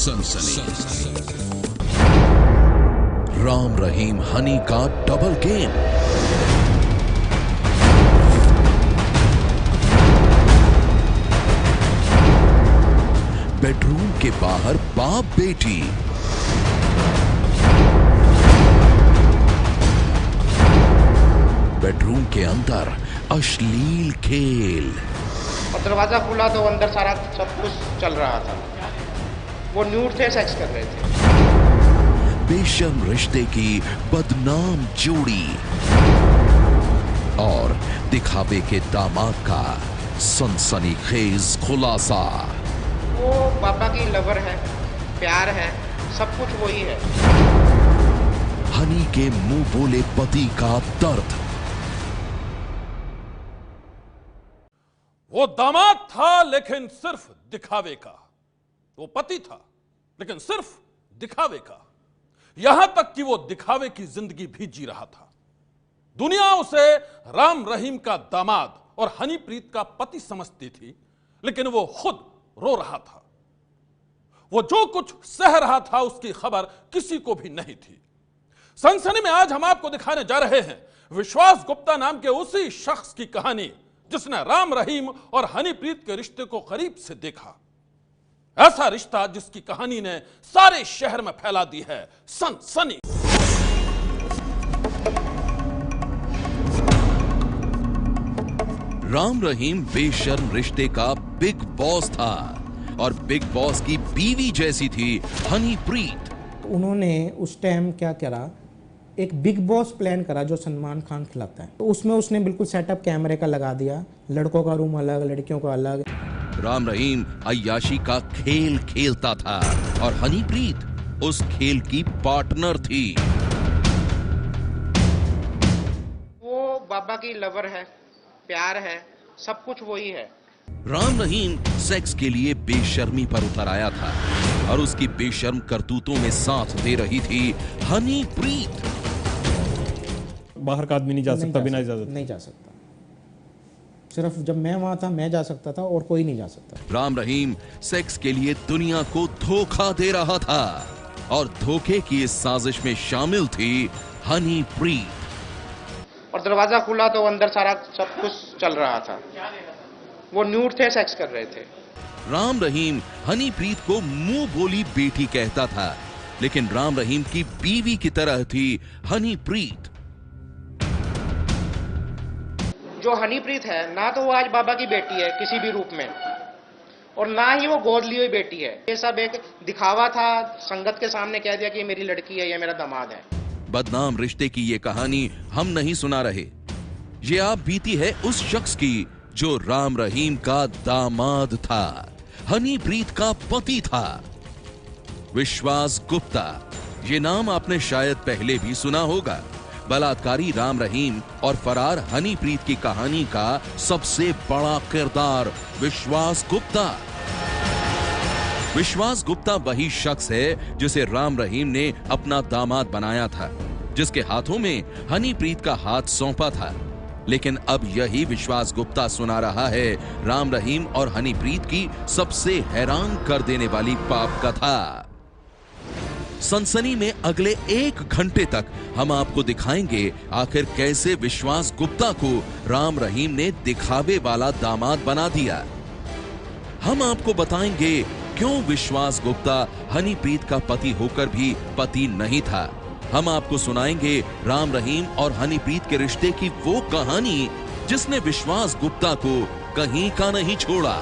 सनसनी। राम रहीम हनी का double game. Bedroom के बाहर बाप बेटी। बेडरूम के अंदर अश्लील खेल। और दरवाजा खुला तो अंदर सारा सब कुछ चल रहा था। वो न्यूड थे, सेक्स कर रहे थे। बेशर्म रिश्ते की बदनाम जोड़ी और दिखावे के दामाद का सनसनीखेज खुलासा। वो पापा की लवर है, प्यार है, सब कुछ वही है। हनी के मुंह बोले पति का दर्द। वो दामाद था लेकिन सिर्फ दिखावे का। वो पति था लेकिन सिर्फ दिखावे का। यहां तक कि वो दिखावे की जिंदगी भी जी रहा था। दुनिया उसे राम रहीम का दामाद और हनीप्रीत का पति समझती थी, लेकिन वो खुद रो रहा था। वो जो कुछ सह रहा था उसकी खबर किसी को भी नहीं थी। सनसनी में आज हम आपको दिखाने जा रहे हैं विश्वास गुप्ता नाम के उसी शख्स की कहानी जिसने राम रहीम और हनीप्रीत के रिश्ते को करीब से देखा। ऐसा रिश्ता जिसकी कहानी ने सारे शहर में फैला दी है सनसनी। राम रहीम बेशर्म रिश्ते का बिग बॉस था और बिग बॉस की बीवी जैसी थी हनीप्रीत। उन्होंने उस टाइम क्या करा, एक बिग बॉस प्लान करा जो सलमान खान खिलाता है। तो उसमें उसने बिल्कुल सेटअप कैमरे का लगा दिया, लड़कों का रूम अलग, लड़कियों का अलग। राम रहीम अय्याशी का खेल खेलता था और हनीप्रीत उस खेल की पार्टनर थी। वो बाबा की लवर है, प्यार है, सब कुछ वही है। राम रहीम सेक्स के लिए बेशर्मी पर उतर आया था और उसकी बेशर्म करतूतों में साथ दे रही थी हनीप्रीत। बाहर का आदमी नहीं जा सकता बिना इजाजत। नहीं जा सकता, सिर्फ जब मैं वहां था मैं जा सकता था और कोई नहीं जा सकता। राम रहीम सेक्स के लिए दुनिया को धोखा दे रहा था और धोखे की इस साजिश में शामिल थी हनीप्रीत। और दरवाजा खुला तो अंदर सारा सब कुछ चल रहा था। वो न्यूड थे, सेक्स कर रहे थे। राम रहीम हनीप्रीत को मुंह बोली बेटी कहता था, लेकिन राम रहीम की बीवी की तरह थी हनीप्रीत। जो हनीप्रीत है ना तो वो आज बाबा की बेटी है किसी भी रूप में, और ना ही वो गोद ली हुई बेटी है। ये सब एक दिखावा था, संगत के सामने कह दिया कि ये मेरी लड़की है, ये मेरा दामाद है। बदनाम रिश्ते की ये कहानी हम नहीं सुना रहे, ये आप बीती है उस शख्स की जो राम रहीम का दामाद था, हनीप्रीत का पति था। विश्वास गुप्ता, ये नाम आपने शायद पहले भी सुना होगा। बलात्कारी राम रहीम और फरार हनीप्रीत की कहानी का सबसे बड़ा किरदार विश्वास गुप्ता। विश्वास गुप्ता वही शख्स है जिसे राम रहीम ने अपना दामाद बनाया था, जिसके हाथों में हनीप्रीत का हाथ सौंपा था। लेकिन अब यही विश्वास गुप्ता सुना रहा है राम रहीम और हनीप्रीत की सबसे हैरान कर देने वाली पाप कथा। सनसनी में अगले 1 घंटे तक हम आपको दिखाएंगे आखिर कैसे विश्वास गुप्ता को राम रहीम ने दिखावे वाला दामाद बना दिया। हम आपको बताएंगे क्यों विश्वास गुप्ता हनीप्रीत का पति होकर भी पति नहीं था। हम आपको सुनाएंगे राम रहीम और हनीप्रीत के रिश्ते की वो कहानी जिसने विश्वास गुप्ता को कहीं का नहीं छोड़ा।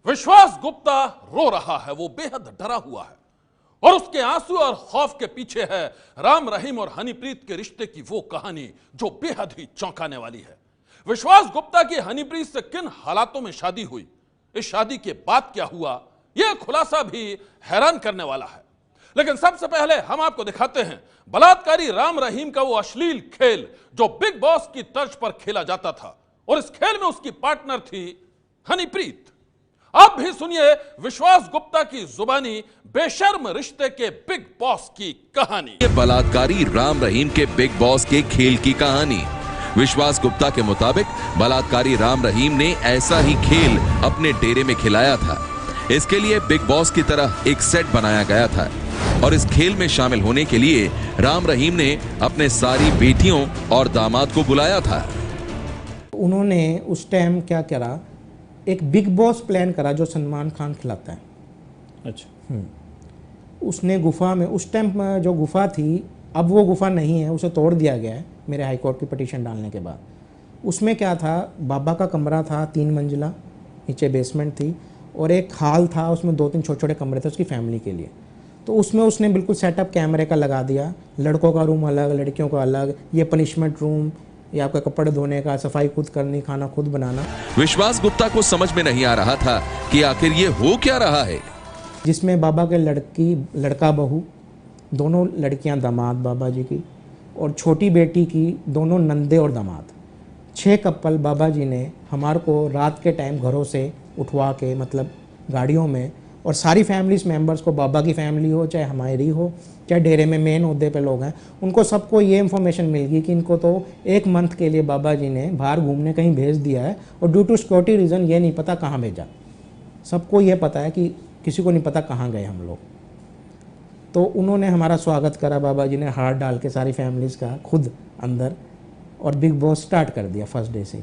विश्वास गुप्ता रो रहा है, वो बेहद डरा हुआ है और उसके आंसू और खौफ के पीछे है राम रहीम और हनीप्रीत के रिश्ते की वो कहानी जो बेहद ही चौंकाने वाली है। विश्वास गुप्ता की हनीप्रीत से किन हालातों में शादी हुई, इस शादी के बाद क्या हुआ, यह खुलासा भी हैरान करने वाला है। लेकिन सबसे पहले हम आपको दिखाते हैं बलात्कारी राम रहीम का वो अश्लील खेल जो बिग बॉस की तर्ज पर खेला जाता था, और इस खेल में उसकी पार्टनर थी हनीप्रीत। अब भी सुनिए विश्वास गुप्ता की जुबानी बेशर्म रिश्ते के बिग बॉस की कहानी। बलात्कारी राम रहीम के बिग बॉस के खेल की कहानी। विश्वास गुप्ता के मुताबिक बलात्कारी राम रहीम ने ऐसा ही खेल अपने डेरे में खिलाया था। इसके लिए बिग बॉस की तरह एक सेट बनाया गया था और इस खेल में शामिल होने के लिए राम रहीम ने अपने सारी बेटियों और दामाद को बुलाया था। उन्होंने उस टाइम क्या करा, एक बिग बॉस प्लान करा जो सलमान खान खिलाता है। अच्छा। उसने गुफा में, उस टाइम जो गुफा थी, अब वो गुफा नहीं है, उसे तोड़ दिया गया है मेरे हाई कोर्ट की पिटीशन डालने के बाद। उसमें क्या था, बाबा का कमरा था 3 मंजिला, नीचे बेसमेंट थी और एक हॉल था, उसमें 2-3 छोटे छोटे कमरे थे उसकी फैमिली के लिए। तो उसमें उसने बिल्कुल सेटअप कैमरे का लगा दिया, लड़कों का रूम अलग, लड़कियों का अलग, ये पनिशमेंट रूम, ये आपका कपड़े धोने का, सफाई खुद करनी, खाना खुद बनाना। विश्वास गुप्ता को समझ में नहीं आ रहा था कि आखिर ये हो क्या रहा है, जिसमें बाबा के लड़का बहू, दोनों लड़कियां दामाद बाबा जी की, और छोटी बेटी की दोनों नंदे और दामाद। 6 कपल बाबा जी ने हमारे को रात के टाइम घरों से उठवा के, मतलब गाड़ियों में, और सारी फैमिलीज मेंबर्स को, बाबा की फैमिली हो चाहे हमारी हो, चाहे डेरे में मेन ओहदे पे लोग हैं, उनको सबको ये इन्फॉर्मेशन मिल गई कि इनको तो 1 मंथ के लिए बाबा जी ने बाहर घूमने कहीं भेज दिया है और ड्यू टू सिक्योरिटी रीज़न ये नहीं पता कहाँ भेजा। सबको ये पता है कि किसी को नहीं पता कहाँ गए हम लोग। तो उन्होंने हमारा स्वागत करा, बाबा जी ने हाथ डाल के सारी फैमिलीज़ का खुद अंदर, और बिग बॉस स्टार्ट कर दिया फर्स्ट डे से।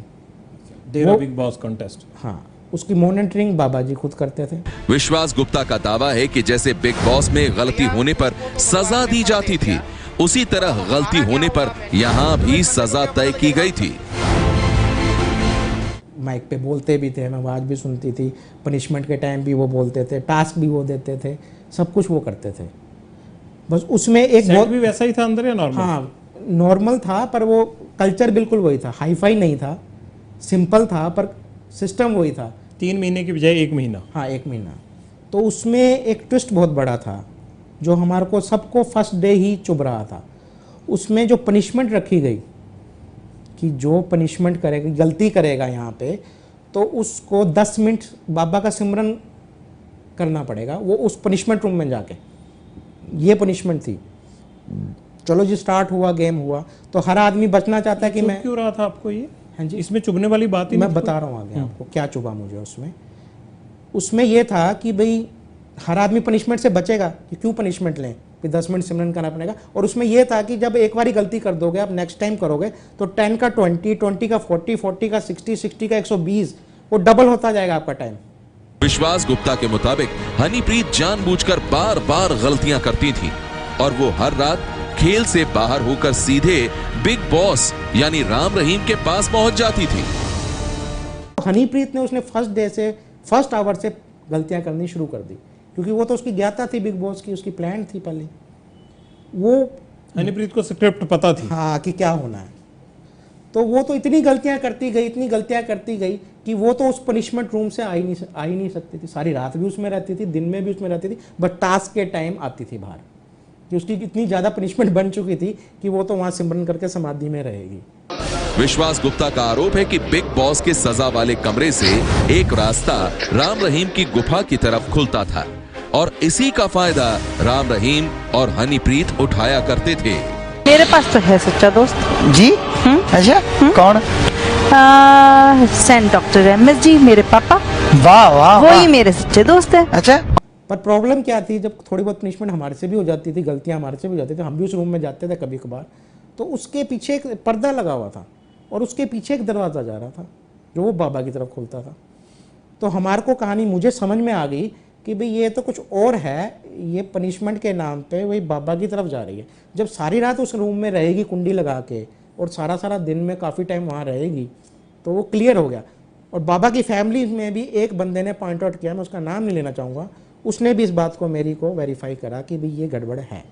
डेरा बिग बॉस कॉन्टेस्ट। हाँ, उसकी मॉनिटरिंग बाबा जी खुद करते थे। विश्वास गुप्ता का दावा है कि जैसे बिग बॉस में गलती होने पर सजा दी जाती थी, उसी तरह गलती होने पर यहाँ भी सजा तय की गई थी। माइक पे बोलते भी थे, मैं आवाज़ भी सुनती थी, पनिशमेंट के टाइम भी वो बोलते थे, टास्क भी वो देते थे, सब कुछ वो करते थे। बस उसमें एक बहुत भी वैसा ही था अंदर या नॉर्मल? हाँ, नॉर्मल था, पर वो कल्चर बिल्कुल वही था, हाईफाई नहीं था, सिंपल था, पर सिस्टम वही था। 3 महीने की बजाय 1 महीना। हाँ, 1 महीना। तो उसमें एक ट्विस्ट बहुत बड़ा था जो हमारे को सबको फर्स्ट डे ही चुभ रहा था। उसमें जो पनिशमेंट रखी गई कि जो पनिशमेंट करेगा, गलती करेगा यहाँ पे, तो उसको 10 मिनट बाबा का सिमरन करना पड़ेगा, वो उस पनिशमेंट रूम में जाके। ये पनिशमेंट थी। चलो जी, स्टार्ट हुआ, गेम हुआ, तो हर आदमी बचना चाहता है कि मैं क्यों रहा था आपको ये? हाँ जी, इसमें चुभने वाली बात ही मैं बता रहा हूँ आगे आपको क्या चुभा मुझे। उसमें ये था कि भाई हर आदमी पनिशमेंट से बचेगा कि क्यों पनिशमेंट लें, फिर 10 मिनट सिमरन करना पड़ेगा। और उसमें यह था कि जब एक बार गलती कर दोगे, आप नेक्स्ट टाइम करोगे तो 10 का 20, 20 का 40, 40 का 60, 60 का 120, वो डबल होता जाएगा आपका टाइम। विश्वास गुप्ता के मुताबिक हनीप्रीत जानबूझकर बार बार गलतियां करती थी और वो हर रात खेल से बाहर होकर सीधे बिग बॉस यानी राम रहीम के पास पहुंच जाती थी। हनीप्रीत ने उसने फर्स्ट डे से, फर्स्ट आवर से गलतियां करनी शुरू कर दी, क्योंकि वो तो उसकी ज्ञाता थी बिग बॉस की, उसकी प्लान थी पहले। वो हनीप्रीत को स्क्रिप्ट पता थी, हाँ, कि क्या होना है। तो वो तो इतनी गलतियां करती गई, इतनी गलतियां करती गई कि वो तो उस पनिशमेंट रूम से आ ही नहीं सकती थी। सारी रात भी उसमें रहती थी, दिन में भी उसमें रहती थी, बट टास्क के टाइम आती थी बाहर, कि उसकी इतनी ज़्यादा पनिशमेंट बन चुकी थी कि वो तो वहाँ सिमरन करके समाधि में रहेगी। विश्वास गुप्ता का आरोप है कि बिग बॉस के सजा वाले कमरे से एक रास्ता राम रहीम की गुफा की तरफ खुलता था और इसी का फायदा राम रहीम और हनीप्रीत उठाया करते थे। मेरे पास तो है सच्चा दोस्त जी। अच्छा, कौन? सेंट डॉक्टर एमएस जी, मेरे पापा। वाह वाह, वही मेरे सच्चे दोस्त है। अच्छा, पर प्रॉब्लम क्या थी, जब थोड़ी बहुत पनिशमेंट हमारे से भी हो जाती थी, गलतियां हमारे से भी हो जाती थी, हम भी उस रूम में जाते थे कभी कभार, तो उसके पीछे एक पर्दा लगा हुआ था और उसके पीछे एक दरवाज़ा जा रहा था जो वो बाबा की तरफ खुलता था। तो हमारे को कहानी मुझे समझ में आ गई कि भाई ये तो कुछ और है, ये पनिशमेंट के नाम पे वही बाबा की तरफ जा रही है। जब सारी रात उस रूम में रहेगी कुंडी लगा के और सारा दिन में काफ़ी टाइम वहाँ रहेगी, तो वो क्लियर हो गया। और बाबा की फैमिली में भी एक बंदे ने पॉइंट आउट किया, मैं उसका नाम नहीं लेना चाहूँगा, उसने भी इस बात को मेरी को वेरीफाई करा कि भाई ये गड़बड़ है।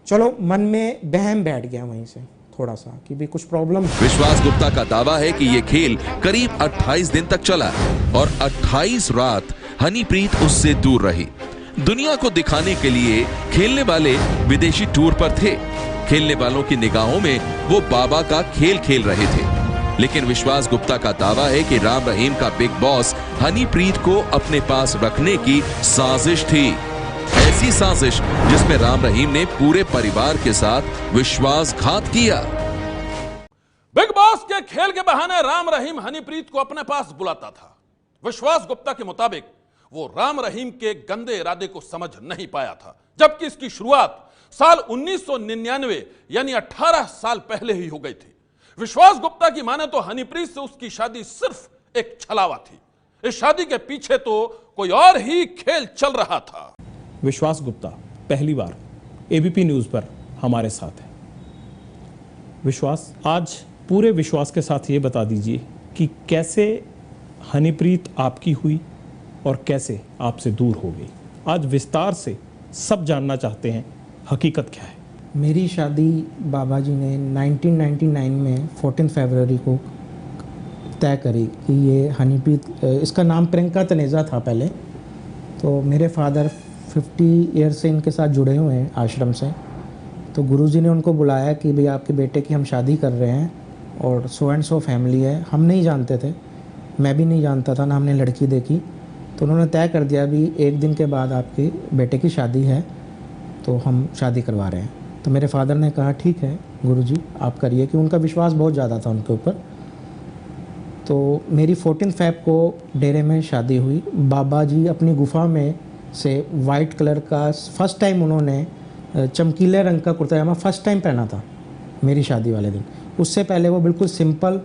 चलो, मन में बहम बैठ गया वहीं से थोड़ा सा कि भाई कुछ प्रॉब्लम है। विश्वास गुप्ता का दावा है कि ये खेल करीब 28 दिन तक चला और 28 रात हनीप्रीत उससे दूर रही। दुनिया को दिखाने के लिए खेलने वाले विदेशी टूर पर थे। खेलने वालों की निगाहों में वो बाबा का खेल खेल रहे थे, लेकिन विश्वास गुप्ता का दावा है कि राम रहीम का बिग बॉस हनीप्रीत को अपने पास रखने की साजिश थी। ऐसी साजिश जिसमें राम रहीम ने पूरे परिवार के साथ विश्वासघात किया। के खेल के बहाने राम रहीम हनीप्रीत को अपने पास बुलाता था। विश्वास गुप्ता के मुताबिक वो राम रहीम के गंदे इरादे को समझ नहीं पाया था, जबकि इसकी शुरुआत साल 1999 यानी 18 साल पहले ही हो गई थी। विश्वास गुप्ता की माने तो हनीप्रीत से उसकी शादी सिर्फ एक छलावा थी। इस शादी के पीछे तो कोई और ही खेल चल रहा था। विश्वास गुप्ता पहली बार एबीपी न्यूज पर हमारे साथ है। विश्वास, आज पूरे विश्वास के साथ ये बता दीजिए कि कैसे हनीप्रीत आपकी हुई और कैसे आपसे दूर हो गई। आज विस्तार से सब जानना चाहते हैं, हकीकत क्या है। मेरी शादी बाबा जी ने 1999 में 14 फरवरी को तय करी कि ये हनीप्रीत, इसका नाम प्रियंका तनेजा था पहले। तो मेरे फादर 50 ईयर से इनके साथ जुड़े हुए हैं आश्रम से। तो गुरुजी ने उनको बुलाया कि भाई आपके बेटे की हम शादी कर रहे हैं और सो एंड सो फैमिली है। हम नहीं जानते थे, मैं भी नहीं जानता था, ना हमने लड़की देखी। तो उन्होंने तय कर दिया भी एक दिन के बाद आपके बेटे की शादी है, तो हम शादी करवा रहे हैं। तो मेरे फादर ने कहा ठीक है गुरुजी आप करिए, कि उनका विश्वास बहुत ज़्यादा था उनके ऊपर। तो मेरी 14 फ़रवरी को डेरे में शादी हुई। बाबा जी अपनी गुफा में से वाइट कलर का फर्स्ट टाइम उन्होंने चमकीले रंग का कुर्ता पजामा फर्स्ट टाइम पहना था मेरी शादी वाले दिन। उससे पहले वो बिल्कुल सिंपल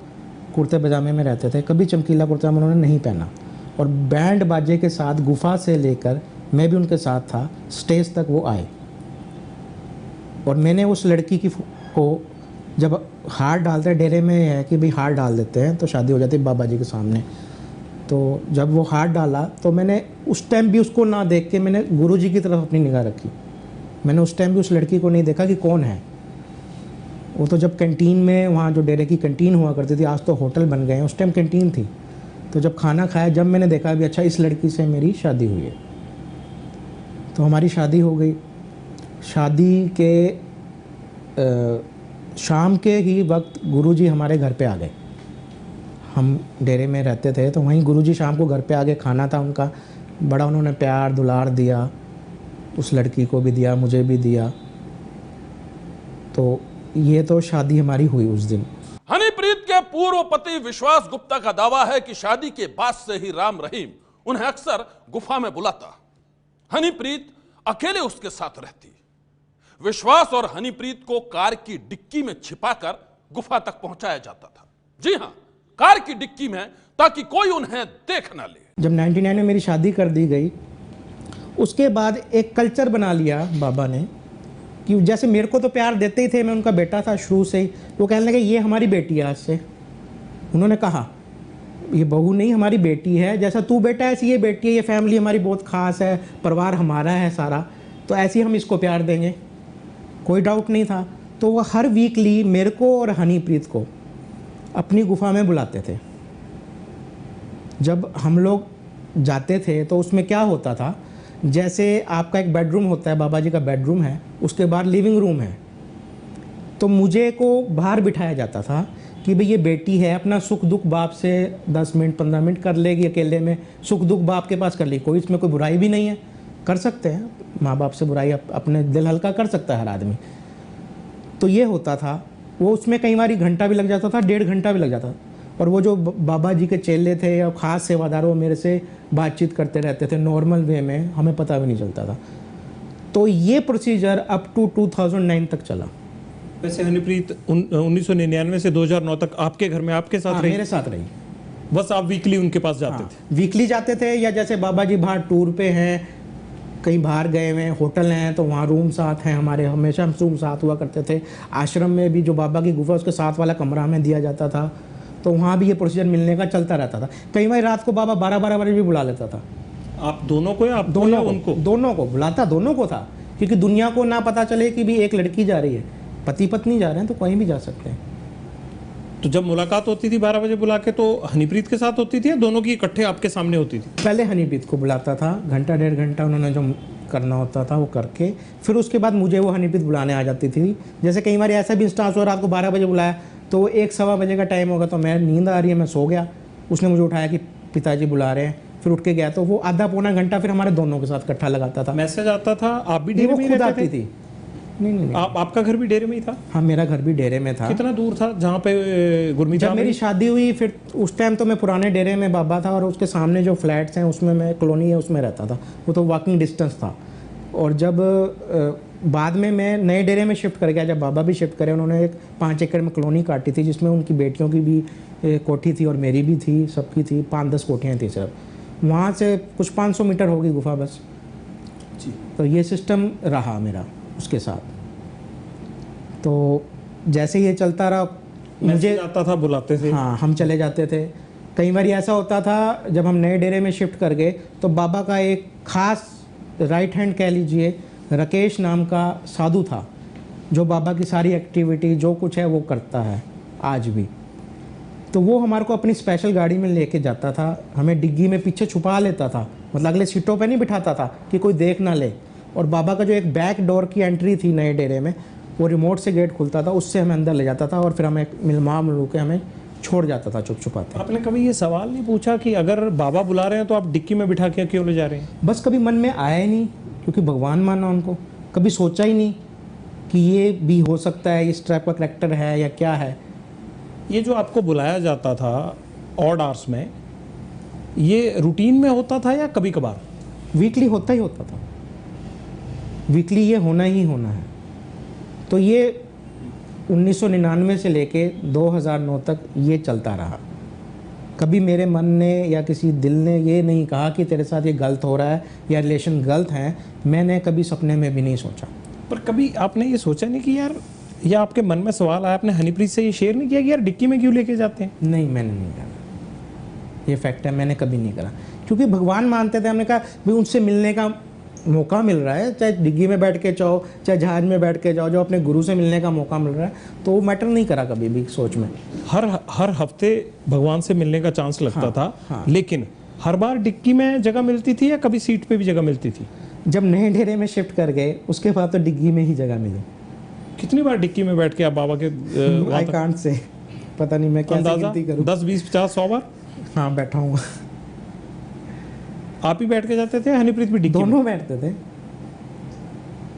कुर्ते पजामे में रहते थे, कभी चमकीला कुर्ता पजामा उन्होंने नहीं पहना। और बैंड बाजे के साथ गुफा से लेकर मैं भी उनके साथ था, स्टेज तक वो आए। और मैंने उस लड़की को जब हार डालते हैं, डेरे में है कि भाई हार डाल देते हैं तो शादी हो जाती है बाबा जी के सामने। तो जब वो हार डाला तो मैंने उस टाइम भी उसको ना देख के मैंने गुरु जी की तरफ अपनी निगाह रखी। मैंने उस टाइम भी उस लड़की को नहीं देखा कि कौन है वो। तो जब कैंटीन में, वहाँ जो डेरे की कैंटीन हुआ करती थी, आज तो होटल बन गए हैं, उस टाइम कैंटीन थी। तो जब खाना खाया, जब मैंने देखा भी अच्छा इस लड़की से मेरी शादी हुई है, तो हमारी शादी हो गई। शादी के शाम के ही वक्त गुरुजी हमारे घर पे आ गए। हम डेरे में रहते थे तो वहीं गुरुजी शाम को घर पे आ गए। खाना था उनका, बड़ा उन्होंने प्यार दुलार दिया, उस लड़की को भी दिया, मुझे भी दिया। तो ये तो शादी हमारी हुई उस दिन। हनीप्रीत के पूर्व पति विश्वास गुप्ता का दावा है कि शादी के बाद से ही राम रहीम उन्हें अक्सर गुफा में बुलाता। हनीप्रीत अकेले उसके साथ रहती। विश्वास और हनीप्रीत को कार की डिक्की में छिपाकर गुफा तक पहुंचाया जाता था। जी हां, कार की डिक्की में, ताकि कोई उन्हें देख ना ले। जब 99 में मेरी शादी कर दी गई, उसके बाद एक कल्चर बना लिया बाबा ने कि जैसे मेरे को तो प्यार देते ही थे, मैं उनका बेटा था शुरू से ही। वो कहने लगे ये हमारी बेटी है आज से। उन्होंने कहा ये बहू नहीं हमारी बेटी है, जैसा तू बेटा है ऐसी ये बेटी है, ये फैमिली हमारी बहुत ख़ास है, परिवार हमारा है सारा, तो ऐसे ही हम इसको प्यार देंगे। कोई डाउट नहीं था। तो वो हर वीकली मेरे को और हनीप्रीत को अपनी गुफा में बुलाते थे। जब हम लोग जाते थे तो उसमें क्या होता था, जैसे आपका एक बेडरूम होता है, बाबा जी का बेडरूम है, उसके बाद लिविंग रूम है। तो मुझे को बाहर बिठाया जाता था कि भाई ये बेटी है, अपना सुख दुख बाप से 10 मिनट 15 मिनट कर लेगी, अकेले में सुख दुख बाप के पास कर ली। कोई इसमें कोई बुराई भी नहीं है, कर सकते हैं, माँ बाप से बुराई अपने दिल हल्का कर सकता है हर आदमी। तो ये होता था। वो उसमें कई बार घंटा भी लग जाता था, 1.5 घंटा भी लग जाता था। और वो जो बाबा जी के चेले थे या ख़ास सेवादार, वो मेरे से बातचीत करते रहते थे नॉर्मल वे में, हमें पता भी नहीं चलता था। तो ये प्रोसीजर अप टू 2009 तक चला। वैसे हनीप्रीत 1999 से 2009 तक आपके घर में आपके साथ रही? मेरे साथ रही। बस आप वीकली उनके पास जाते थे? वीकली जाते थे, या जैसे बाबा जी बाहर टूर पे हैं, कहीं बाहर गए हुए हैं, होटल हैं, तो वहाँ रूम साथ हैं हमारे, हमेशा हम रूम साथ हुआ करते थे। आश्रम में भी जो बाबा की गुफा उसके साथ वाला कमरा हमें दिया जाता था, तो वहाँ भी ये प्रोसीजर मिलने का चलता रहता था। कई बार रात को बाबा 12-12 बजे भी बुला लेता था। आप दोनों को या आप दोनों को? उनको? दोनों को बुलाता, दोनों को था, क्योंकि दुनिया को ना पता चले कि भी एक लड़की जा रही है, पति पत्नी जा रहे हैं तो कहीं भी जा सकते हैं। तो जब मुलाकात होती थी 12 बजे बुला के, तो हनीप्रीत के साथ होती थी या दोनों की इकट्ठे आपके सामने होती थी? पहले हनीप्रीत को बुलाता था, घंटा 1.5 घंटा उन्होंने जो करना होता था वो करके, फिर उसके बाद मुझे वो हनीप्रीत बुलाने आ जाती थी। जैसे कई बार ऐसा भी इंस्टांस हुआ, रात को 12 बजे बुलाया तो 1-1:15 बजे का टाइम होगा, तो मैं नींद आ रही है, मैं सो गया, उसने मुझे उठाया कि पिताजी बुला रहे हैं, फिर उठ के गया। तो वो आधा पौना घंटा फिर हमारे दोनों के साथ इकट्ठा लगाता था। मैसेज आता था? आप भी वो खुद आती थी, नहीं। आपका घर भी डेरे में ही था? हाँ, मेरा घर भी डेरे में था। कितना दूर था जहाँ पे गुरमीत? जब मेरी शादी हुई फिर उस टाइम तो मैं पुराने डेरे में बाबा था, और उसके सामने जो फ्लैट्स हैं उसमें मैं, कॉलोनी है उसमें रहता था, वो तो वॉकिंग डिस्टेंस था। और जब बाद में मैं नए डेरे में शिफ्ट कर गया, जब बाबा भी शिफ्ट करे, उन्होंने एक 5 एकड़ में कॉलोनी काटी थी, जिसमें उनकी बेटियों की भी कोठी थी और मेरी भी थी, सबकी थी, 5-10 कोठियाँ थी सिर्फ। वहाँ से कुछ 500 मीटर होगी गुफा बस जी। तो ये सिस्टम रहा मेरा उसके साथ। तो जैसे ये चलता रहा, मुझे आता था, बुलाते थे। हाँ, हम चले जाते थे। कई बार ऐसा होता था जब हम नए डेरे में शिफ्ट कर गए तो बाबा का एक खास राइट हैंड कह लीजिए, राकेश नाम का साधु था, जो बाबा की सारी एक्टिविटी जो कुछ है वो करता है आज भी। तो वो हमारे को अपनी स्पेशल गाड़ी में लेके जाता था, हमें डिग्गी में पीछे छुपा लेता था, मतलब अगले सीटों पे नहीं बिठाता था कि कोई देख ना ले। और बाबा का जो एक बैक डोर की एंट्री थी नए डेरे में, वो रिमोट से गेट खुलता था, उससे हमें अंदर ले जाता था और फिर हमें मिलू के हमें छोड़ जाता था चुप छुपाते। आपने कभी ये सवाल नहीं पूछा कि अगर बाबा बुला रहे हैं तो आप डिक्की में बिठा के क्यों ले जा रहे हैं? बस कभी मन में आया ही नहीं, क्योंकि भगवान माना उनको, कभी सोचा ही नहीं कि ये भी हो सकता है, इस टाइप का करैक्टर है या क्या है। ये जो आपको बुलाया जाता था ऑड आवर्स में, ये रूटीन में होता था या कभी कभार? वीकली होता ही होता था, वीकली ये होना ही होना है। तो ये 1999 से लेके 2009 तक ये चलता रहा। कभी मेरे मन ने या किसी दिल ने ये नहीं कहा कि तेरे साथ ये गलत हो रहा है या रिलेशन गलत है, मैंने कभी सपने में भी नहीं सोचा। पर कभी आपने ये सोचा नहीं कि यार, या आपके मन में सवाल आया, आपने हनीप्रीत से ये शेयर नहीं किया कि यार डिक्की में क्यों लेके जाते हैं? नहीं, मैंने नहीं करा, ये फैक्ट है, मैंने कभी नहीं करा, क्योंकि भगवान मानते थे। हमने कहा भाई उनसे मिलने का मौका मिल रहा है, चाहे डिग्गी में बैठ के जाओ, चाहे जहाज में बैठ के जाओ, जो अपने गुरु से मिलने का मौका मिल रहा है, तो वो मैटर नहीं करा कभी भी सोच में। हर हफ्ते भगवान से मिलने का चांस लगता हाँ, था। हाँ। लेकिन हर बार डिक्की में जगह मिलती थी या कभी सीट पे भी जगह मिलती थी? जब नए डेरे में शिफ्ट कर गए उसके बाद तो डिग्गी में ही जगह मिली। कितनी बार डिक्की में बैठ के आप बाबा के आई कांट से, पता नहीं मैं कैसे गिनती करूं। 10, 20, 50, 100 बार? हाँ, बैठा हूँ। आप ही बैठ के जाते थे, हनीप्रीत भी डिक्की में? दोनों बैठते थे।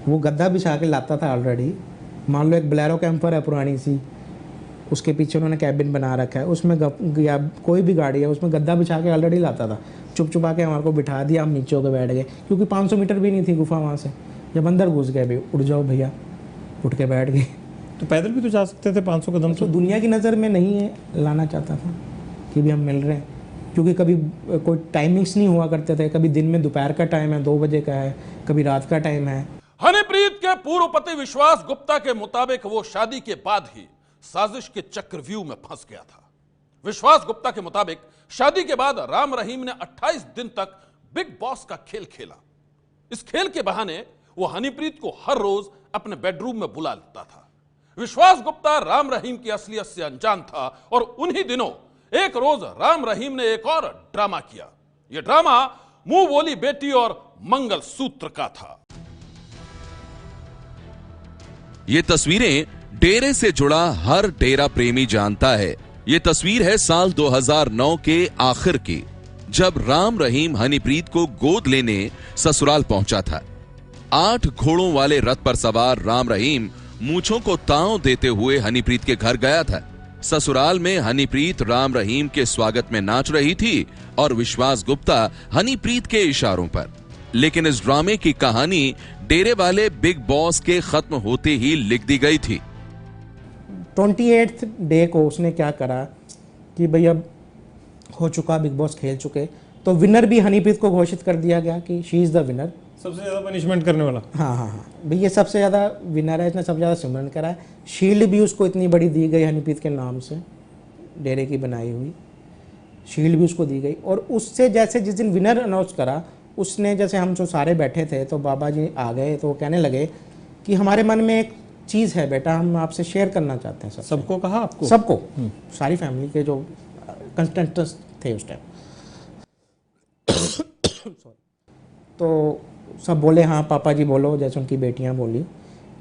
वो गद्दा बिछा के लाता था ऑलरेडी। मान लो एक ब्लेरो कैंपर है पुरानी सी, उसके पीछे उन्होंने कैबिन बना रखा है, उसमें या कोई भी गाड़ी है उसमें गद्दा बिछा के ऑलरेडी लाता था। चुप चुपा के हमारे को बिठा दिया, हम नीचे होकर बैठ गए, क्योंकि 500 मीटर भी नहीं थी गुफा वहाँ से। जब अंदर घुस गए भाई, उठ जाओ भैया, उठ के बैठ गए। तो पैदल भी तो जा सकते थे 500 कदम। तो दुनिया की नज़र में नहीं है, लाना चाहता था कि भी हम मिल रहे हैं, क्योंकि कभी कोई टाइमिंग्स नहीं हुआ करते थे, कभी दिन में दोपहर का टाइम है 2 बजे का है, कभी रात का टाइम है। हनीप्रीत के पूर्व पति विश्वास गुप्ता के मुताबिक वो शादी के बाद ही साजिश के चक्रव्यूह में फंस गया था। विश्वास गुप्ता के मुताबिक शादी के बाद राम रहीम ने 28 दिन तक बिग बॉस का खेल खेला। इस खेल के बहाने वो हनीप्रीत को हर रोज अपने बेडरूम में बुला लेता था। विश्वास गुप्ता राम रहीम की असलियत से अनजान था और उन्हीं दिनों एक रोज राम रहीम ने एक और ड्रामा किया। यह ड्रामा मुंह बोली बेटी और मंगल सूत्र का था। ये तस्वीरें डेरे से जुड़ा हर डेरा प्रेमी जानता है। ये तस्वीर है साल 2009 के आखिर की, जब राम रहीम हनीप्रीत को गोद लेने ससुराल पहुंचा था। 8 घोड़ों वाले रथ पर सवार राम रहीम मूंछों को ताव देते हुए हनीप्रीत के घर गया था। ससुराल में हनीप्रीत राम रहीम के स्वागत में नाच रही थी और विश्वास गुप्ता हनीप्रीत के इशारों पर। लेकिन इस ड्रामे की कहानी डेरे वाले बिग बॉस के खत्म होते ही लिख दी गई थी। 28th डे को उसने क्या करा कि भाई अब हो चुका, बिग बॉस खेल चुके, तो विनर भी हनीप्रीत को घोषित कर दिया गया कि शी इज़ द विनर। सबसे ज्यादा पनिशमेंट करने वाला। हाँ, भाई ये सबसे ज़्यादा विनर है, इसने सबसे ज़्यादा सिमरन करा है। शील्ड भी उसको इतनी बड़ी दी गई हनीप्रीत के नाम से, डेरे की बनाई हुई शील्ड भी उसको दी गई। और उससे जैसे जिस दिन विनर अनाउंस करा, उसने, जैसे हम जो सारे बैठे थे तो बाबा जी आ गए, तो वो कहने लगे कि हमारे मन में एक चीज़ है बेटा, हम आपसे शेयर करना चाहते हैं। सबको कहा? आपको? सबको, सारी फैमिली के जो कंटेस्टेंट्स थे उस टाइम। तो सब बोले हाँ पापा जी बोलो, जैसे उनकी बेटियां बोली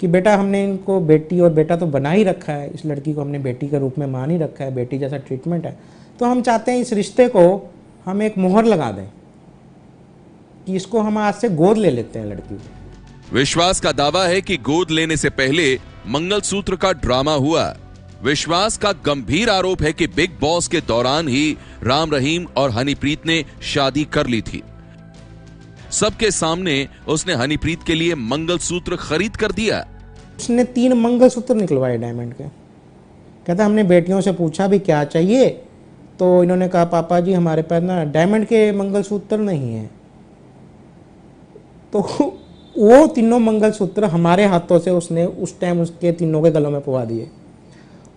कि बेटा हमने इनको बेटी और बेटा तो बना ही रखा है, इस लड़की को हमने बेटी के रूप में मान ही रखा है, बेटी जैसा ट्रीटमेंट है, तो हम चाहते हैं इस रिश्ते को हम एक मोहर लगा दें कि इसको हम आज से गोद ले लेते हैं लड़की को। विश्वास का दावा है कि गोद लेने से पहले मंगलसूत्र का ड्रामा हुआ। विश्वास का गंभीर आरोप है कि बिग बॉस के दौरान ही राम रहीम और हनीप्रीत ने शादी कर ली थी। सबके सामने उसने हनीप्रीत के लिए मंगलसूत्र खरीद कर दिया। उसने 3 मंगलसूत्र निकलवाए डायमंड के। कहता हमने बेटियों से पूछा भी क्या चाहिए, तो इन्होंने कहा पापा जी हमारे पास ना डायमंड के मंगलसूत्र नहीं है। तो वो तीनों मंगलसूत्र हमारे हाथों से उसने उस टाइम उसके तीनों के गलों में पवा दिए।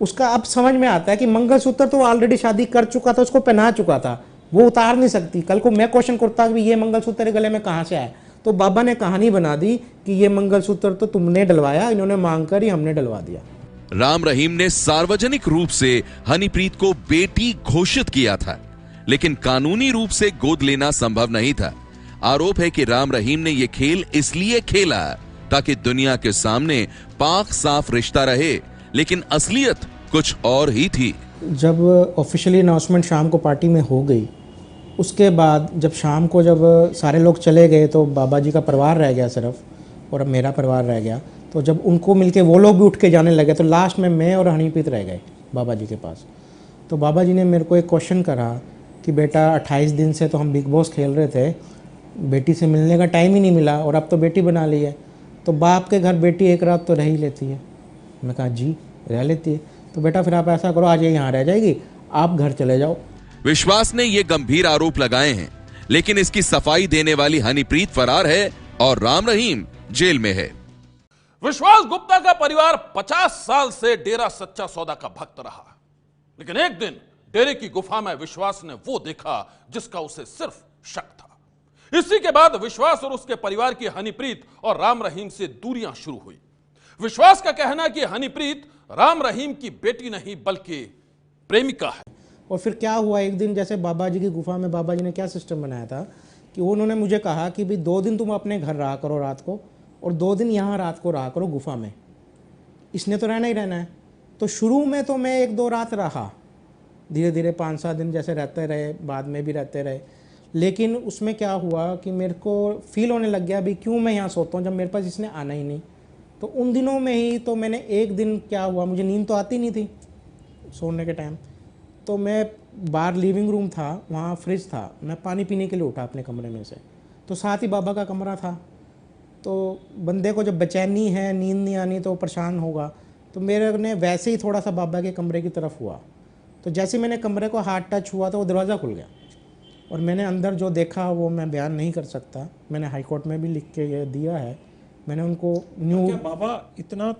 उसका अब समझ में आता है कि मंगलसूत्र तो ऑलरेडी शादी कर चुका था, उसको पहना चुका था, वो उतार नहीं सकती। कल को मैं क्वेश्चन करता कि ये मंगलसूत्र गले में कहाँ से आया, तो बाबा ने कहानी बना दी कि ये मंगलसूत्र तो तुमने डलवाया, इन्होंने मांग कर ही हमने डलवा दिया। राम रहीम ने सार्वजनिक रूप से हनीप्रीत को बेटी घोषित किया था, लेकिन कानूनी रूप से गोद लेना संभव नहीं था। आरोप है कि राम रहीम ने यह खेल इसलिए खेला ताकि दुनिया के सामने पाक साफ रिश्ता रहे, लेकिन असलियत कुछ और ही थी। जब ऑफिशियली अनाउंसमेंट शाम को पार्टी में हो गई, उसके बाद जब शाम को जब सारे लोग चले गए तो बाबा जी का परिवार रह गया सिर्फ, और अब मेरा परिवार रह गया। तो जब उनको मिलके वो लोग भी उठ के जाने लगे तो लास्ट में मैं और हनीप्रीत रह गए बाबा जी के पास। तो बाबा जी ने मेरे को एक क्वेश्चन करा कि बेटा 28 दिन से तो हम बिग बॉस खेल रहे थे, बेटी से मिलने का टाइम ही नहीं मिला और अब तो बेटी बना ली है, तो बाप के घर बेटी एक रात तो रह ही लेती है। मैं कहा जी रह लेती है, तो बेटा फिर आप ऐसा करो आज ये यहाँ रह जाएगी, आप घर चले जाओ। विश्वास ने ये गंभीर आरोप लगाए हैं, लेकिन इसकी सफाई देने वाली हनीप्रीत फरार है और राम रहीम जेल में है। विश्वास गुप्ता का परिवार 50 साल से डेरा सच्चा सौदा का भक्त रहा, लेकिन एक दिन डेरे की गुफा में विश्वास ने वो देखा जिसका उसे सिर्फ शक था। इसी के बाद विश्वास और उसके परिवार की हनीप्रीत और राम रहीम से दूरियां शुरू हुई। विश्वास का कहना है कि हनीप्रीत राम रहीम की बेटी नहीं बल्कि प्रेमिका है। और फिर क्या हुआ, एक दिन जैसे बाबा जी की गुफा में बाबा जी ने क्या सिस्टम बनाया था कि उन्होंने मुझे कहा कि भाई 2 दिन तुम अपने घर रहा करो रात को, और 2 दिन यहाँ रात को रहा करो गुफा में, इसने तो रहना ही रहना है। तो शुरू में तो मैं 1-2 रात रहा, धीरे धीरे 5-7 दिन जैसे रहते रहे, बाद में भी रहते रहे। लेकिन उसमें क्या हुआ कि मेरे को फील होने लग गया भी क्यों मैं यहाँ सोता हूँ जब मेरे पास इसने आना ही नहीं। तो उन दिनों में ही तो मैंने एक दिन क्या हुआ, मुझे नींद तो आती नहीं थी सोने के टाइम, तो मैं बाहर लिविंग रूम था, वहाँ फ्रिज था, मैं पानी पीने के लिए उठा अपने कमरे में से, तो साथ ही बाबा का कमरा था। तो बंदे को जब बेचैनी है, नींद नहीं आनी तो परेशान होगा, तो मेरे ने वैसे ही थोड़ा सा बाबा के कमरे की तरफ हुआ। तो जैसे मैंने कमरे को हाथ टच हुआ तो वो दरवाज़ा खुल गया, और मैंने अंदर जो देखा वो मैं बयान नहीं कर सकता। मैंने हाई कोर्ट में भी लिख के ये दिया है। मैंने उनको क्या बाबा इतना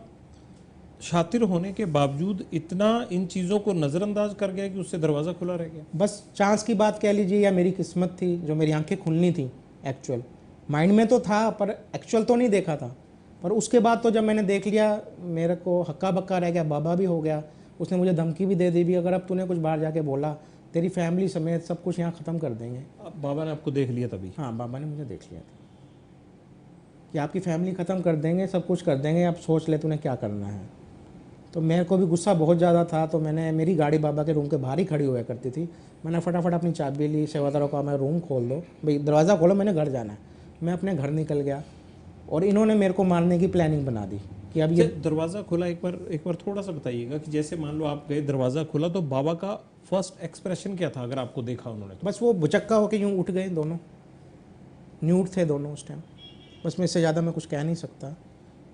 शातिर होने के बावजूद इतना इन चीज़ों को नज़रअंदाज कर गया कि उससे दरवाज़ा खुला रह गया? बस चांस की बात कह लीजिए या मेरी किस्मत थी जो मेरी आंखें खुलनी थी। एक्चुअल माइंड में तो था पर एक्चुअल तो नहीं देखा था। पर उसके बाद तो जब मैंने देख लिया मेरे को हक्का बक्का रह गया, बाबा भी हो गया। उसने मुझे धमकी भी दे दी भी अगर अब तूने कुछ बाहर जाके बोला तेरी फैमिली समेत सब कुछ यहाँ ख़त्म कर देंगे। अब बाबा ने आपको देख लिया तभी? हाँ, बाबा ने मुझे देख लिया था कि आपकी फैमिली ख़त्म कर देंगे, सब कुछ कर देंगे, अब सोच ले तूने क्या करना है। तो मेरे को भी गुस्सा बहुत ज़्यादा था। तो मैंने, मेरी गाड़ी बाबा के रूम के बाहर ही खड़ी हुआ करती थी, मैंने फटाफट अपनी चाबी ली, सेवादारों का मैं रूम खोल दो भाई, दरवाज़ा खोलो, मैंने घर जाना है। मैं अपने घर निकल गया और इन्होंने मेरे को मारने की प्लानिंग बना दी कि अब ये दरवाज़ा खुला। एक बार थोड़ा सा बताइएगा कि जैसे मान लो आप गए, दरवाज़ा खुला, तो बाबा का फर्स्ट एक्सप्रेशन क्या था अगर आपको देखा उन्होंने? बस वो बुचक्का होके यूँ उठ गए, दोनों न्यूड थे दोनों उस टाइम। बस मैं इससे ज़्यादा मैं कुछ कह नहीं सकता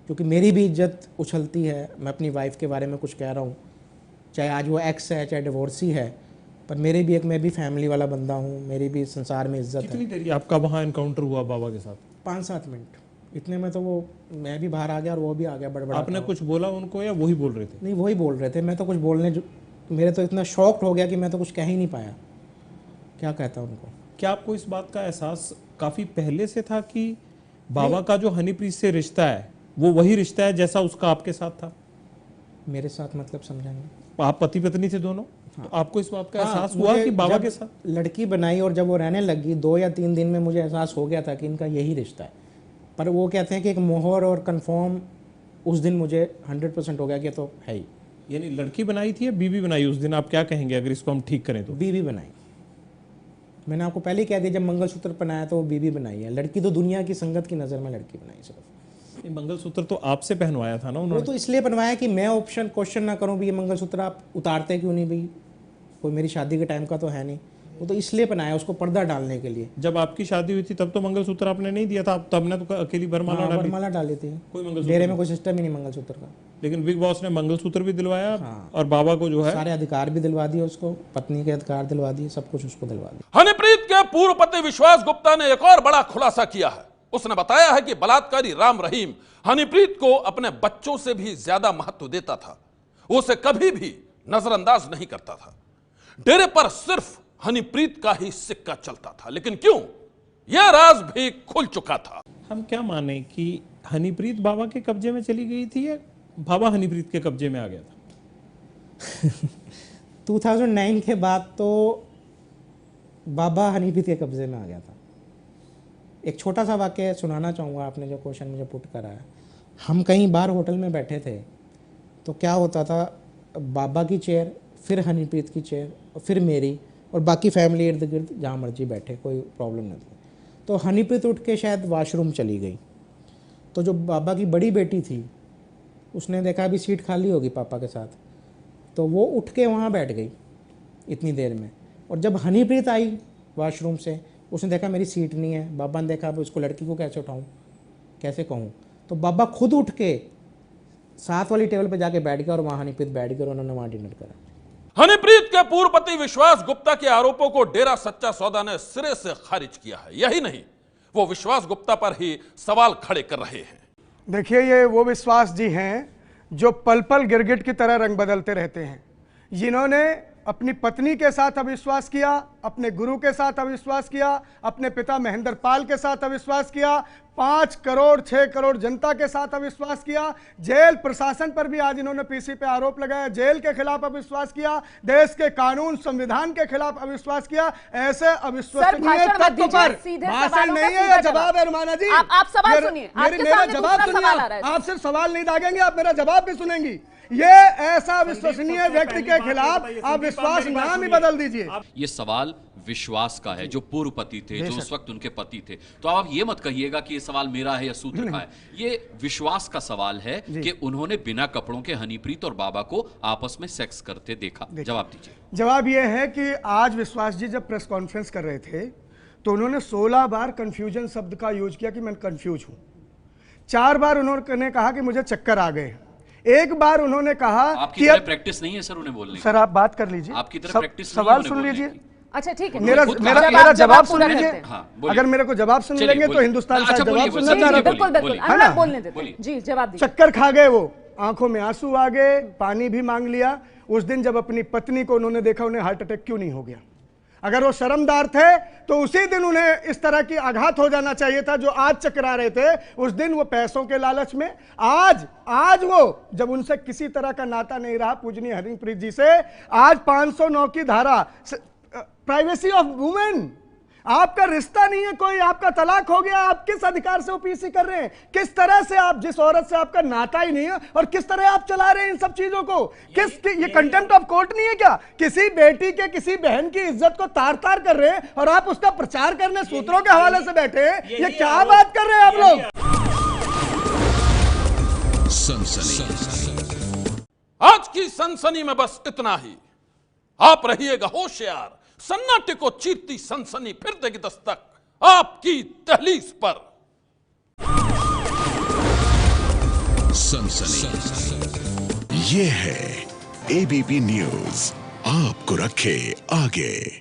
क्योंकि मेरी भी इज्जत उछलती है। मैं अपनी वाइफ के बारे में कुछ कह रहा हूँ, चाहे आज वो एक्स है चाहे डिवोर्सी है, पर मेरी भी मैं भी फैमिली वाला बंदा हूँ, मेरी भी संसार में इज्जत है। कितनी देर आपका वहाँ एनकाउंटर हुआ बाबा के साथ? 5-7 मिनट। इतने में तो वो, मैं भी बाहर आ गया और वो भी आ गया बड़बड़ा। आपने कुछ बोला उनको या वही बोल रहे थे? नहीं, वही बोल रहे थे। मैं तो कुछ बोलने, मेरे तो इतना शॉक्ड हो गया कि मैं तो कुछ कह ही नहीं पाया, क्या कहता उनको। क्या आपको इस बात का एहसास काफ़ी पहले से था कि बाबा का जो हनीप्रीत से रिश्ता है वो वही रिश्ता है जैसा उसका आपके साथ था? मेरे साथ मतलब समझेंगे? आप पति पत्नी थे दोनों। हाँ। तो आपको इस बात का एहसास हाँ, हुआ कि बाबा के साथ लड़की बनाई और जब वो रहने लगी 2 या 3 दिन में मुझे एहसास हो गया था कि इनका यही रिश्ता है। पर वो कहते हैं कि एक मोहर और कंफर्म उस दिन मुझे 100% हो गया कि तो है ही। यानी लड़की बनाई थी या बीवी बनाई उस दिन? आप क्या कहेंगे अगर इसको हम ठीक करें तो? बीवी बनाई। मैंने आपको पहले ही कह दिया, जब मंगलसूत्र पहनाया तो वो बीवी बनाई है। लड़की तो दुनिया की संगत की नज़र में लड़की बनाई सिर्फ। ये मंगलसूत्र तो आपसे पहनवाया था ना वो उन्होंने? तो इसलिए बनवाया कि मैं ऑप्शन क्वेश्चन ना करूं भी ये मंगलसूत्र आप उतारते क्यों नहीं भाई, कोई मेरी शादी के टाइम का तो है नहीं, वो तो इसलिए बनाया उसको पर्दा डालने के लिए। जब आपकी शादी हुई थी तब तो मंगलसूत्र आपने नहीं दिया था, तब ने तो अकेली वरमाला डाली। वरमाला डाली थी, कोई मंगलसूत्र डेरे में कोई सिस्टम ही नहीं मंगलसूत्र का। लेकिन बिग बॉस ने मंगलसूत्र भी दिलवाया और बाबा को जो है सारे अधिकार भी दिलवा दिए उसको, पत्नी के अधिकार दिलवा दिए, सब कुछ उसको दिलवा दिया। हनीप्रीत के पूर्व पति विश्वास गुप्ता ने एक और बड़ा खुलासा किया है। उसने बताया है कि बलात्कारी राम रहीम हनीप्रीत को अपने बच्चों से भी ज्यादा महत्व देता था, वो उसे कभी भी नजरअंदाज नहीं करता था। डेरे पर सिर्फ हनीप्रीत का ही सिक्का चलता था, लेकिन क्यों, यह राज भी खुल चुका था। हम क्या माने कि हनीप्रीत बाबा के कब्जे में चली गई थी या बाबा हनीप्रीत के कब्जे में आ गया था? 2009 के बाद तो बाबा हनीप्रीत के कब्जे में आ गया था। एक छोटा सा वाक्य सुनाना चाहूँगा, आपने जो क्वेश्चन मुझे पुट करा है। हम कहीं बाहर होटल में बैठे थे तो क्या होता था, बाबा की चेयर, फिर हनीप्रीत की चेयर और फिर मेरी और बाकी फैमिली इर्द गिर्द जहाँ मर्जी बैठे, कोई प्रॉब्लम नहीं थी। तो हनीप्रीत उठ के शायद वॉशरूम चली गई, तो जो बाबा की बड़ी बेटी थी उसने देखा अभी सीट खाली होगी पापा के साथ, तो वो उठ के वहाँ बैठ गई इतनी देर में। और जब हनीप्रीत आई वॉशरूम से, उसने देखा मेरी सीट नहीं है। बाबा ने देखा अब उसको, लड़की को कैसे उठाऊँ, कैसे कहूँ, तो बाबा खुद उठ के साथ वाली टेबल पे जाके बैठ गया और वहाँ हनीप्रीत बैठ गई और उन्होंने वहाँ डिनर करा। हनीप्रीत के पूर्व पति विश्वास गुप्ता के आरोपों को डेरा सच्चा सौदा ने सिरे से खारिज किया है। यही नहीं, वो विश्वास गुप्ता पर ही सवाल खड़े कर रहे हैं। देखिए, ये वो विश्वास जी हैं जो पल पल गिरगिट की तरह रंग बदलते रहते हैं, जिन्होंने अपनी पत्नी के साथ अविश्वास किया, अपने गुरु के साथ अविश्वास किया, अपने पिता महेंद्र पाल के साथ अविश्वास किया, 5 करोड़ 6 करोड़ जनता के साथ अविश्वास किया, जेल प्रशासन पर भी आज इन्होंने पीसी पे आरोप लगाया, जेल के खिलाफ अविश्वास किया, देश के कानून संविधान के खिलाफ अविश्वास किया। ऐसे अविश्वसनीय तत्व पर भाषण नहीं है, यह जवाब है रुमाना जी। आप सवाल सुनिए, मेरा जवाब सुनिए, आप सिर्फ सवाल नहीं दागेंगे, आप मेरा जवाब भी सुनेंगी। ये ऐसा विश्वसनीय व्यक्ति के खिलाफ आप विश्वास नाम ही बदल दीजिए। ये सवाल विश्वास का है, जो पूर्व पति थे, जो उस वक्त उनके पति थे। तो आप ये मत कहिएगा कि ये सवाल मेरा है या सूत्र का है, ये विश्वास का सवाल है कि उन्होंने बिना कपड़ों के हनीप्रीत और बाबा को आपस में सेक्स करते देखा। जवाब दीजिए। जवाब ये है कि आज विश्वास जी जब प्रेस कॉन्फ्रेंस कर रहे थे तो उन्होंने 16 बार कंफ्यूजन शब्द का यूज किया कि मैं कंफ्यूज हूं। 4 बार उन्होंने कहा कि मुझे चक्कर आ गए। एक बार उन्होंने कहा आपकी तरह प्रैक्टिस नहीं है सर उन्हें बोलने। सर आप बात कर लीजिए, आपकी तरह प्रैक्टिस सवाल सुन लीजिए। अच्छा ठीक है, मेरा जवाब सुन लीजिए। अगर मेरे को जवाब सुन लेंगे तो हिंदुस्तान का जवाब सुनना चाह रहा। बिल्कुल बिल्कुल, अनुराग बोलने देते जी, जवाब दीजिए। चक्कर खा गए वो, आंखों में आंसू आ गए, पानी भी मांग लिया। उस दिन जब अपनी पत्नी को उन्होंने देखा, उन्हें हार्ट अटैक क्यों नहीं हो गया? अगर वो शर्मदार थे तो उसी दिन उन्हें इस तरह की आघात हो जाना चाहिए था जो आज चकरा रहे थे। उस दिन वो पैसों के लालच में, आज वो जब उनसे किसी तरह का नाता नहीं रहा पूजनीय हनीप्रीत जी से, आज 509 की धारा, प्राइवेसी ऑफ वुमेन, आपका रिश्ता नहीं है कोई, आपका तलाक हो गया, आप किस अधिकार से वो पीसी कर रहे हैं? किस तरह से आप, जिस औरत से आपका नाता ही नहीं है और किस तरह आप चला रहे हैं इन सब चीजों को? ये कंटेम्प्ट ऑफ कोर्ट नहीं है क्या? किसी बेटी के, किसी बहन की इज्जत को तार तार कर रहे हैं और आप उसका प्रचार करने सूत्रों के हवाले से बैठे हैं। ये क्या बात कर रहे हैं आप लोग? आज की सनसनी में बस इतना ही। आप रहिएगा होशियार, सन्नाटे को चीरती सनसनी फिर देगी दस्तक आपकी दहलीज पर। सनसनी ये है एबीपी न्यूज, आपको रखे आगे।